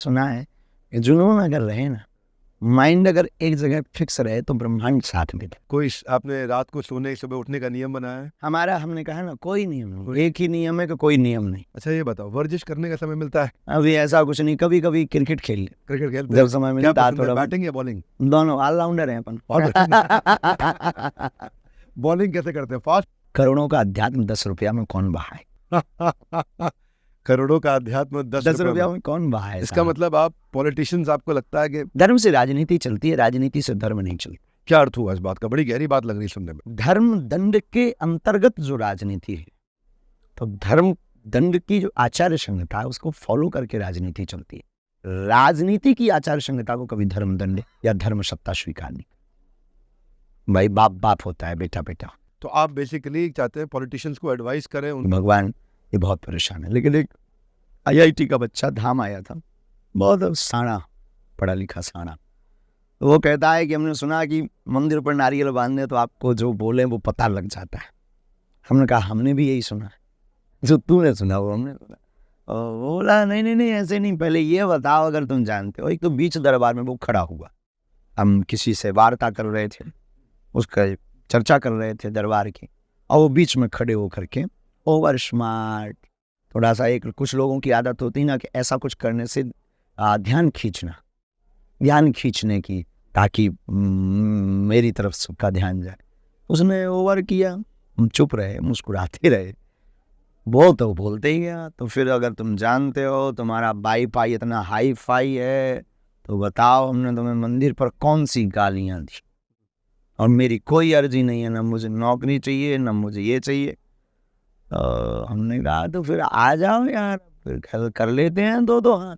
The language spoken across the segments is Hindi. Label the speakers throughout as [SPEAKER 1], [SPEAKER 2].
[SPEAKER 1] सुना है कि जुनून अगर रहे ना, माइंड अगर एक जगह फिक्स रहे तो ब्रह्मांड साथ में दे।
[SPEAKER 2] कोई आपने रात को सोने सुबह उठने का नियम बनाया है?
[SPEAKER 1] हमारा हमने कहा ना कोई नियम नहीं, एक ही नियम है कि कोई नियम नहीं।
[SPEAKER 2] अच्छा ये बताओ, वर्जिश करने का समय मिलता है?
[SPEAKER 1] अभी ऐसा कुछ नहीं, कभी कभी क्रिकेट खेल ले,
[SPEAKER 2] क्रिकेट खेलते
[SPEAKER 1] जब समय मिलता है थोड़ा।
[SPEAKER 2] बैटिंग या बॉलिंग?
[SPEAKER 1] दोनों ऑलराउंडर हैं अपन।
[SPEAKER 2] बॉलिंग कैसे करते हैं? फास्ट?
[SPEAKER 1] करोड़ों का अध्यात्म 10 रुपया में कौन बहाए?
[SPEAKER 2] करोड़ों का अध्यात्म 10
[SPEAKER 1] रुपया में कौन बहाए?
[SPEAKER 2] इसका मतलब आप पॉलिटिशियंस, आपको लगता है कि
[SPEAKER 1] धर्म से राजनीति चलती है, राजनीति से धर्म नहीं चलती।
[SPEAKER 2] क्या अर्थ हुआ इस बात का? बड़ी गहरी बात लग रही सुनने में।
[SPEAKER 1] धर्म दंड के अंतर्गत जो राजनीति है, तो धर्म दंड की जो आचार्य संहिता है उसको फॉलो करके राजनीति चलती है। राजनीति की आचार्य संहिता को कभी धर्म दंड या धर्म सत्ता स्वीकार नहीं। भाई बाप बाप होता है, बेटा बेटा।
[SPEAKER 2] तो आप बेसिकली चाहते हैं पॉलिटिशियंस को एडवाइस करें
[SPEAKER 1] भगवान ये बहुत परेशान है। लेकिन एक IIT का बच्चा धाम आया था, बहुत साड़ा, पढ़ा लिखा साड़ा। वो कहता है कि हमने सुना कि मंदिर पर नारियल बांधने तो आपको जो बोले वो पता लग जाता है। हमने कहा हमने भी यही सुना है, जो तूने सुना वो हमने सुना। और बोला नहीं नहीं नहीं ऐसे नहीं, पहले ये बताओ अगर तुम जानते हो। एक तो बीच दरबार में वो खड़ा हुआ, हम किसी से वार्ता कर रहे थे, उसका चर्चा कर रहे थे दरबार की, और वो बीच में खड़े होकर के ओवर स्मार्ट, थोड़ा सा एक कुछ लोगों की आदत होती है ना कि ऐसा कुछ करने से ध्यान खींचने की, ताकि मेरी तरफ सबका ध्यान जाए। उसने ओवर किया, हम चुप रहे, मुस्कुराते रहे। वो तो बोलते ही गया, तो फिर अगर तुम जानते हो तुम्हारा वाईफाई इतना हाई फाई है तो बताओ हमने तुम्हें मंदिर पर कौन सी गालियां दी, और मेरी कोई अर्जी नहीं है, ना मुझे नौकरी चाहिए ना मुझे ये चाहिए। हमने कहा तो फिर आ जाओ यार, फिर कर लेते हैं दो हाथ,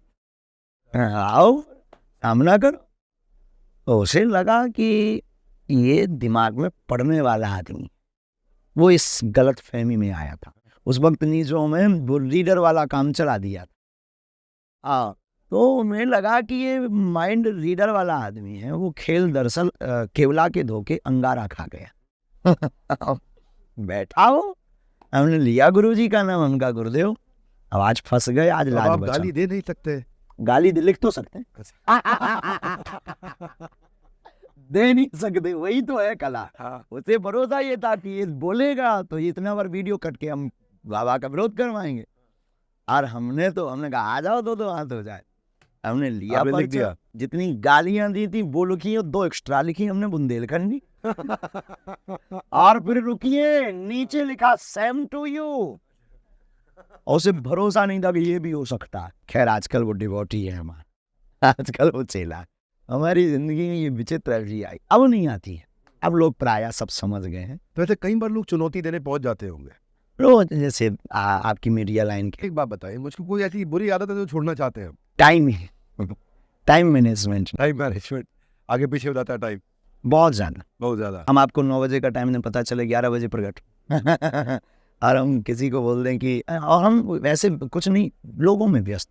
[SPEAKER 1] आओ सामना करो। तो उसे लगा कि ये दिमाग में पड़ने वाला आदमी, वो इस गलत फहमी में आया था। उस वक्त नीजों में वो लीडर वाला काम चला दिया था। तो उन्हें लगा कि ये माइंड रीडर वाला आदमी है, वो खेल दरअसल केवला के धोखे अंगारा खा गया। बैठा हो, हमने लिया गुरुजी का नाम, हमका गुरुदेव, अब आज फंस गए, आज लाज बचा।
[SPEAKER 2] गाली दे नहीं सकते?
[SPEAKER 1] गाली लिख तो सकते दे नहीं सकते, वही तो है कला। उसे भरोसा ये था कि ये बोलेगा तो इतना बार वीडियो कट के हम बाबा का विरोध करवाएंगे। और हमने कहा आ जाओ दो हाथ हो जाए। हमने लिया, लिख दिया। जितनी गालियां दी थी वो लिखी, 2 एक्स्ट्रा लिखी हमने बुंदेलखंडी। और फिर रुकिए, नीचे लिखा सेम टू यू। और उसे भरोसा नहीं था कि ये भी हो सकता है। खैर आजकल वो डिवोटी है हमारा, आजकल वो चेला। हमारी जिंदगी में ये विचित्र अर्जी आई, अब नहीं आती है, अब लोग प्राय सब समझ गए हैं।
[SPEAKER 2] तो ऐसे कई बार लोग चुनौती देने पहुंच जाते होंगे,
[SPEAKER 1] रोज जैसे आपकी मीडिया लाइन की।
[SPEAKER 2] एक बात बताइए, मुझको कोई ऐसी बुरी आदत है जो छोड़ना चाहते हैं?
[SPEAKER 1] Time management.
[SPEAKER 2] आगे पीछे हो जाता है टाइम बहुत ज्यादा।
[SPEAKER 1] हम आपको 9 बजे का टाइम नहीं पता चले 11 बजे प्रकट। और हम किसी को बोल दें कि, और हम वैसे कुछ नहीं, लोगों में व्यस्त,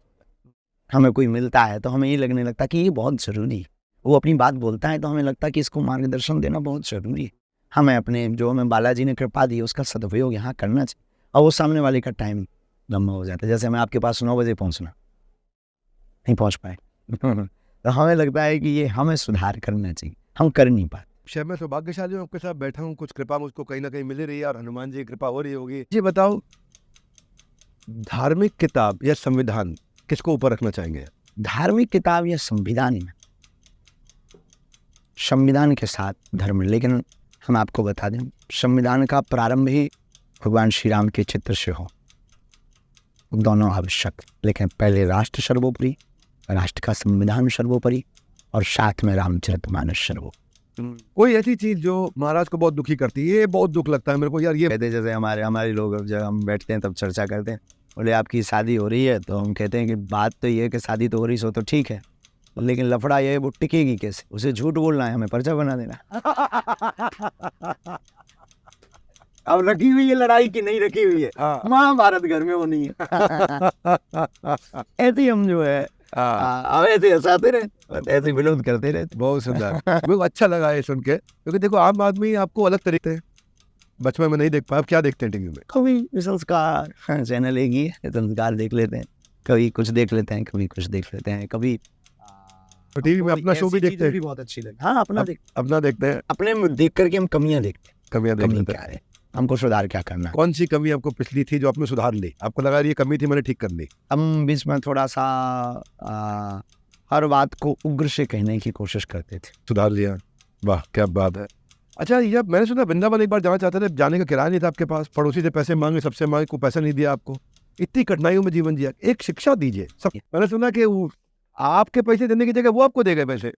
[SPEAKER 1] हमें कोई मिलता है तो हमें ये लगने लगता कि ये बहुत जरूरी है। वो अपनी बात बोलता है तो हमें लगता कि इसको मार्गदर्शन देना बहुत जरूरी है। हमें अपने जो हमें बालाजी ने कृपा दी उसका सदुपयोग यहाँ करना चाहिए, और वो सामने वाले का टाइम लंबा हो जाता है। जैसे मैं आपके पास 9 बजे पहुँचना, नहीं पहुँच पाए तो हमें लगता है कि ये हमें सुधार करना चाहिए, हम कर नहीं पाते।
[SPEAKER 2] शायद मैं सौभाग्यशाली हूँ, आपके साथ बैठा हूँ, कुछ कृपा मुझको कहीं ना कहीं मिल रही है और हनुमान जी की कृपा हो रही होगी। ये बताओ, धार्मिक किताब या संविधान किसको ऊपर रखना चाहेंगे?
[SPEAKER 1] धार्मिक किताब या संविधान में, संविधान के साथ धर्म। लेकिन हम आपको बता दें, संविधान का प्रारंभ ही भगवान श्री राम के चित्र से हो, दोनों आवश्यक। लेकिन पहले राष्ट्र सर्वोपरि, राष्ट्र का संविधान सर्वोपरि, और साथ में रामचरितमानस सर्वोपरि।
[SPEAKER 2] कोई ऐसी चीज जो महाराज को बहुत दुखी करती है? ये बहुत दुख लगता है मेरे को यार, ये
[SPEAKER 1] कहते जैसे हमारे लोग जब हम बैठते हैं तब चर्चा करते हैं, बोले आपकी शादी हो रही है, तो हम कहते हैं कि बात तो ये है कि शादी तो हो रही सो तो ठीक है, लेकिन लफड़ा ये है वो टिकेगी कैसे, उसे झूठ बोलना है, हमें पर्चा बना देना। अब रखी हुई है लड़ाई की नहीं रखी हुई है, महाभारत घर में वो नहीं है। ऐसे हम जो है ऐसे हंसाते रहे, ऐसे विरोध करते रहे।
[SPEAKER 2] बहुत सुंदर। मेरे को अच्छा लगा ये सुन के, क्योंकि देखो आम आदमी आपको अलग तरीके से बचपन में नहीं देख पाया, क्या देखते हैं टीवी में?
[SPEAKER 1] कभी संस्कार चैनल एक ही है, संस्कार देख लेते हैं, कभी कुछ देख लेते हैं, कभी कुछ देख लेते हैं, कभी
[SPEAKER 2] तो टीवी में
[SPEAKER 1] कोई
[SPEAKER 2] अपना शो भी
[SPEAKER 1] ऐसी
[SPEAKER 2] देखते
[SPEAKER 1] चीज़ें भी
[SPEAKER 2] हैं?
[SPEAKER 1] बहुत अच्छी लगी। हाँ, अपना
[SPEAKER 2] अपना देखते हैं,
[SPEAKER 1] अपने में देख करके हम कमियां देखते हैं,
[SPEAKER 2] कमियां देख
[SPEAKER 1] कमी
[SPEAKER 2] लेते
[SPEAKER 1] क्या
[SPEAKER 2] हैं।
[SPEAKER 1] है, हमको सुधार क्या करना है।
[SPEAKER 2] कौन सी कमी आपको पिछली थी जो आपने सुधार ली? आपको लगा ये कमी थी, मैंने ठीक कर ली?
[SPEAKER 1] हम बीच में थोड़ा सा आ, हर बात को उग्र से कहने की कोशिश करते थे।
[SPEAKER 2] सुधार लिया। वाह, क्या बात है। अच्छा, ये मैंने सुना वृंदावन एक बार जाना चाहते थे, जाने का किराया नहीं था आपके पास, पड़ोसी से पैसे मांगे, सबसे मांगे, कोई पैसा नहीं दिया आपको, इतनी कठिनाइयों में जीवन जिया, एक शिक्षा दीजिए सब। मैंने सुना कि वो आपके पैसे देने की जगह वो आपको दे गए पैसे,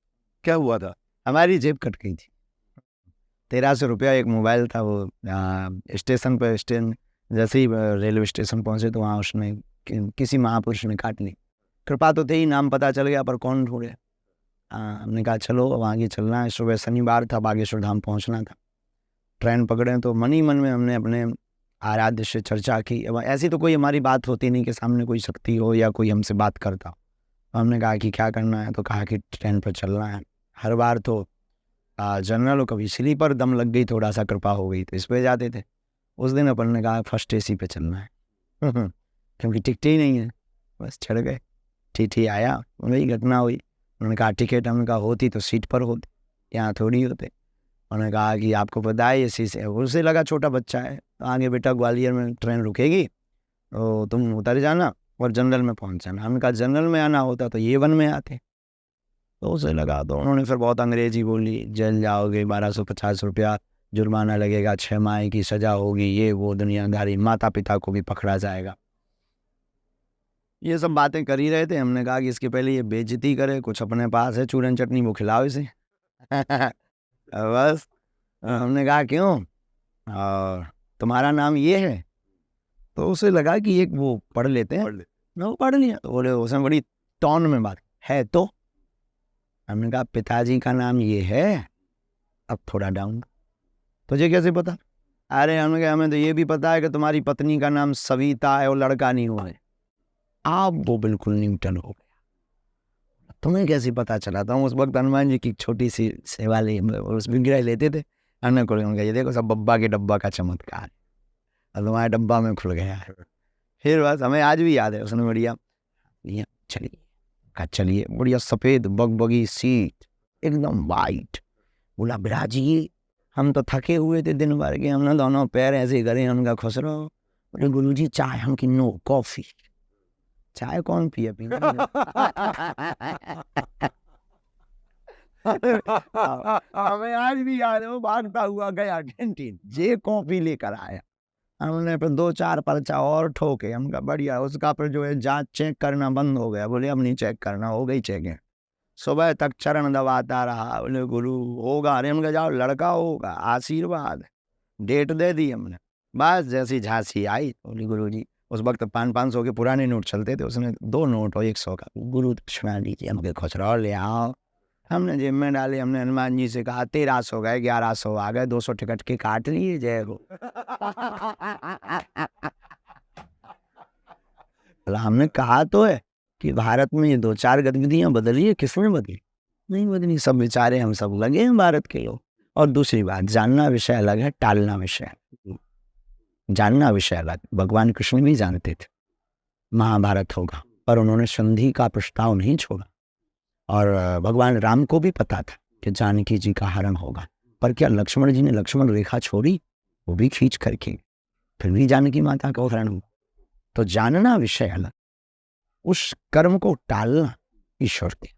[SPEAKER 2] क्या हुआ था?
[SPEAKER 1] हमारी जेब कट गई थी। 1300 रुपया एक मोबाइल था, वो स्टेशन पर जैसे ही रेलवे स्टेशन पहुंचे तो वहाँ उसने किसी महापुरुष ने काट ली। कृपा तो थे ही, नाम पता चल गया पर कौन ढूंढे। हमने कहा चलो अब आगे चलना है, सुबह शनिवार था, बागेश्वर धाम पहुंचना था। ट्रेन पकड़े तो मन ही मन में हमने अपने आराध्य से चर्चा की। अब ऐसी तो कोई हमारी बात होती नहीं कि सामने कोई शक्ति हो या कोई हमसे बात करता हो। तो हमने कहा कि क्या करना है, तो कहा कि ट्रेन पर चलना है। हर बार तो जनरल, कभी स्लीपर, दम लग गई, थोड़ा सा कृपा हो गई तो इस पे जाते थे। उस दिन अपन ने कहा फर्स्ट एसी पे चलना है क्योंकि टिकट ही नहीं है। बस चढ़ गए, टीटी आया, वही घटना हुई। उन्होंने कहा टिकट, हमने कहा होती तो सीट पर होती, यहाँ थोड़ी होते। उन्होंने कहा कि आपको पता है ये शीशे, उसे लगा छोटा बच्चा है, तो आगे बेटा ग्वालियर में ट्रेन रुकेगी तो तुम उतर जाना और जनरल में पहुंच जाना। हमने कहा जनरल में आना होता तो ये वन में आते। तो उसे लगा, तो उन्होंने फिर बहुत अंग्रेजी बोली, जेल जाओगे, 1250 रुपया जुर्माना लगेगा, 6 माह की सज़ा होगी, ये वो दुनियादारी, माता पिता को भी पकड़ा जाएगा। ये सब बातें कर ही रहे थे। हमने कहा कि इसके पहले ये बेइज्जती करे, कुछ अपने पास है चूरन चटनी, वो खिलाओ इसे बस हमने कहा क्यों, और तुम्हारा नाम ये है? तो उसे लगा कि एक वो पढ़ लेते हैं, वो पढ़ लिया। तो बोले, उसने बड़ी टॉन में बात है तो हमने कहा पिताजी का नाम ये है। अब थोड़ा डाउन, तुझे कैसे पता? अरे हमने कहा हमें तो ये भी पता है कि तुम्हारी पत्नी का नाम सविता है और लड़का नहीं हुआ है। आप वो बिल्कुल न्यूटन हो गया, तुम्हें कैसे पता चला? था उस वक्त हनुमान जी की छोटी सी सेवा ले, उस विग्रह लेते थे। हमने को ये देखो सब बब्बा के डब्बा का चमत्कार, और तुम्हारे डब्बा में खुल गया है। फिर बस हमें आज भी याद है, उसने बढ़िया चलिए, कहा चलिए, बढ़िया सफ़ेद बगबगी सीट एकदम वाइट। बोला बिराजी, हम तो थके हुए थे दिन भर के, हमने दोनों पैर ऐसे करे, उनका खुश रहो। बोले गुरुजी चाय, हम की नो कॉफ़ी। चाय कौन पिए हमें आज भी याद है, वो भागता हुआ गया कैंटीन, जे कॉफ़ी लेकर आया। हमने फिर 2-4 पर्चा और ठोके। हम कहा बढ़िया, उसका फिर जो है जांच चेक करना बंद हो गया। बोले अब नहीं चेक करना, हो गई चेकिंग। सुबह तक चरण दबाता रहा, बोले गुरु होगा। अरे हमने कहा जाओ, लड़का होगा, आशीर्वाद। डेट दे दी हमने, बस जैसी झांसी आई। बोली गुरु जी, उस वक्त 500 के पुराने नोट चलते थे, उसने 2 नोट और 100 का, गुरु दक्षिणा लीजिए। हमके खुचरा ले आओ। हमने जेब में डाले। हमने हनुमान जी से कहा 1300 गए, 1100 आ गए, 200 टिकट के काट लिए, जय हो। हमने कहा तो है कि भारत में ये 2-4 गतिविधियां बदली है, किसने बदली? नहीं बदली, सब बेचारे हम सब लगे हैं भारत के लोग। और दूसरी बात, जानना विषय अलग है, टालना विषय अलग। जानना विषय अलग, भगवान कृष्ण भी जानते थे महाभारत होगा, पर उन्होंने संधि का प्रस्ताव नहीं छोड़ा। और भगवान राम को भी पता था कि जानकी जी का हरण होगा, पर क्या लक्ष्मण जी ने लक्ष्मण रेखा छोड़ी? वो भी खींच करके, फिर भी जानकी माता का हरण हुआ। तो जानना विषय अलग, उस कर्म को टालना ईश्वर के